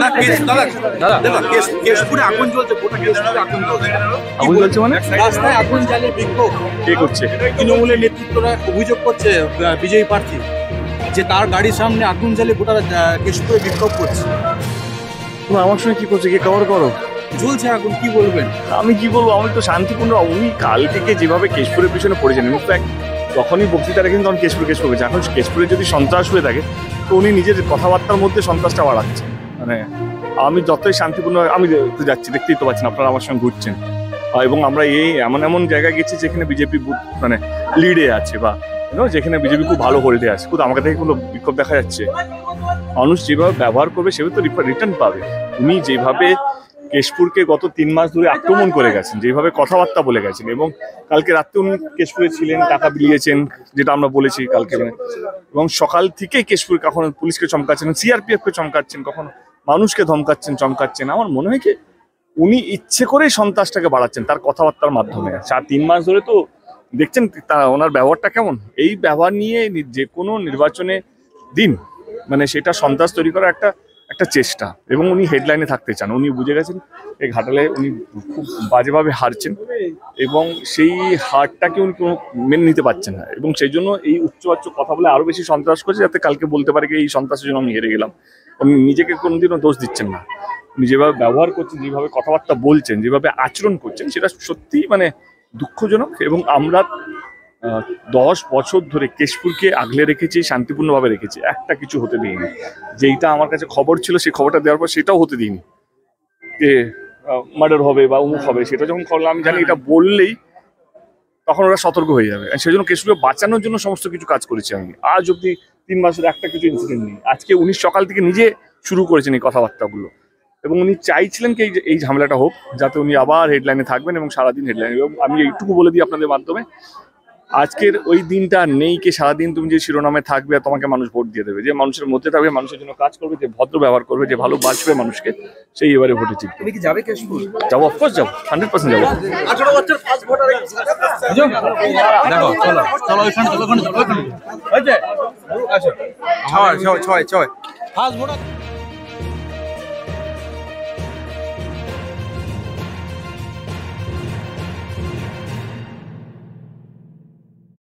দাদা দাদা দাদা দাদা কেশপুরে আগুন জ্বলছে, গোটা কেশপুরে আগুন জ্বলছে। আগুন জ্বলছে মানে রাস্তায় আগুন জ্বালিয়ে বিক্ষোভ কে করছে? তৃণমূলের নেতৃত্বরা অভিযোগ করছে বিজয়ী প্রার্থী যে তার গাড়ির সামনে আগুন জ্বালিয়ে গোটা কেশপুরে বিক্ষোভ করছে। তুমি আমার সঙ্গে কি করছে? কি কভার করো? জ্বলছে আগুন, কি বলবেন? আমি কি বলবো, আমি তো শান্তিপূর্ণ। উনি কাল থেকে যেভাবে কেশপুরের পিছনে পড়েছেন, ইনফ্যাক্ট যখনই বক্তৃতা রেখেছেন তখন কেশপুর করেছে। এখন কেশপুরে যদি সন্ত্রাস হয়ে থাকে তো উনি নিজের কথাবার্তার মধ্যে সন্ত্রাসটা বাড়াচ্ছে। মানে আমি যতই শান্তিপূর্ণ, আমি তো যাচ্ছি, দেখতেই তো পাচ্ছেন আপনারা আমার সঙ্গে ঘুরছেন, এবং আমরা এই এমন এমন জায়গায় গেছি যেখানে বিজেপি মানে লিডে আছে, বা যেখানে বিজেপি খুব ভালো হোল্ডে আছে, কিন্তু আমাকে থেকে কোনো বিক্ষোভ দেখা যাচ্ছে। মানুষ যেভাবে ব্যবহার করবে সেভাবে তো রিটার্ন পাবে। উনি যেভাবে কেশপুরকে গত 3 মাস ধরে আক্রমণ করে গেছেন, যেভাবে কথাবার্তা বলে গেছেন, এবং কালকে রাত্রে উনি কেশপুরে ছিলেন, টাকা বিলিয়েছেন, যেটা আমরা বলেছি কালকে, এবং সকাল থেকেই কেশপুর কখনো পুলিশকে চমকাচ্ছেন, সিআরপিএফ কে চমকাচ্ছেন, কখনো মানুষকে ধমকাচ্ছেন, চমকাচ্ছেন। আমার মনে হয় কি উনি ইচ্ছে করেই সন্ত্রাসটাকে বাড়াচ্ছেন তার কথাবার্তার মাধ্যমে। 3 মাস ধরে তো দেখছেন ওনার ব্যবহারটা কেমন। এই ব্যবহার নিয়ে যে কোনো নির্বাচনে দিন মানে সেটা সন্ত্রাস তৈরি করার একটা চেষ্টা, এবং উনি হেডলাইনে থাকতে চান। উনি বুঝে গেছেন এই ঘাটালে উনি খুব বাজেভাবে হারছেন, এবং সেই হারটাকে উনি কোনো মেনে নিতে পারছেন না, এবং সেই জন্য এই উচ্চবাচ্য কথা বলে আরো বেশি সন্ত্রাস করছে, যাতে কালকে বলতে পারে এই সন্ত্রাসের জন্য আমি হেরে গেলাম। উনি নিজেকে কোনোদিনও দোষ দিচ্ছেন না। উনি যেভাবে ব্যবহার করছেন, যেভাবে কথাবার্তা বলছেন, যেভাবে আচরণ করছেন, সেটা সত্যি মানে দুঃখজনক। এবং আমরা 10 বছর ধরে কেশপুরকে আগলে রেখেছি, শান্তিপূর্ণভাবে রেখেছি, একটা কিছু হতে দিইনি। যেইটা আমার কাছে খবর ছিল সেই খবরটা দেওয়ার পর সেটাও হতে দিইনি যে মার্ডার হবে বা অমুক হবে। সেটা যখন খবর আমি জানি এটা বললেই তখন ওরা সতর্ক হয়ে যাবে। সেই জন্য কেশপুরকে বাঁচানোর জন্য সমস্ত কিছু কাজ করেছি আমি। আজ অব্দি 3 মাসের একটা কিছু ইনসিডেন্ট নেই। আজকে উনি সকাল থেকে নিজে শুরু করেছেন এই কথাবার্তাগুলো, এবং উনি চাইছিলেন কি এই ঝামেলাটা হোক, যাতে উনি আবার হেডলাইনে থাকবেন এবং সারাদিন হেডলাইনে। এবং আমি এইটুকু বলে দিই আপনাদের মাধ্যমে, আজকের ওই দিনটা নেই কি সারাদিন তুমি যে শিরোনামে থাকবে আর তোমাকে মানুষ ভোট দিয়ে দেবে। যে মানুষের মধ্যে থাকবে, মানুষের জন্য কাজ করবে, যে ভদ্র ব্যবহার করবে, যে ভালোবাসবে মানুষকে, সেই এবারে ভোটে জিতবে। তুমি কি যাবে কেশপুর? যাবো, অফকোর্স যাবো, 100% যাবো। 18 বছর ফার্স্ট ভোটার। দেখো চলো চলো ওইখানে চলো, ওইখানে চলো, ওইখানে। এই যে আচ্ছা 6 ফার্স্ট ভোটার।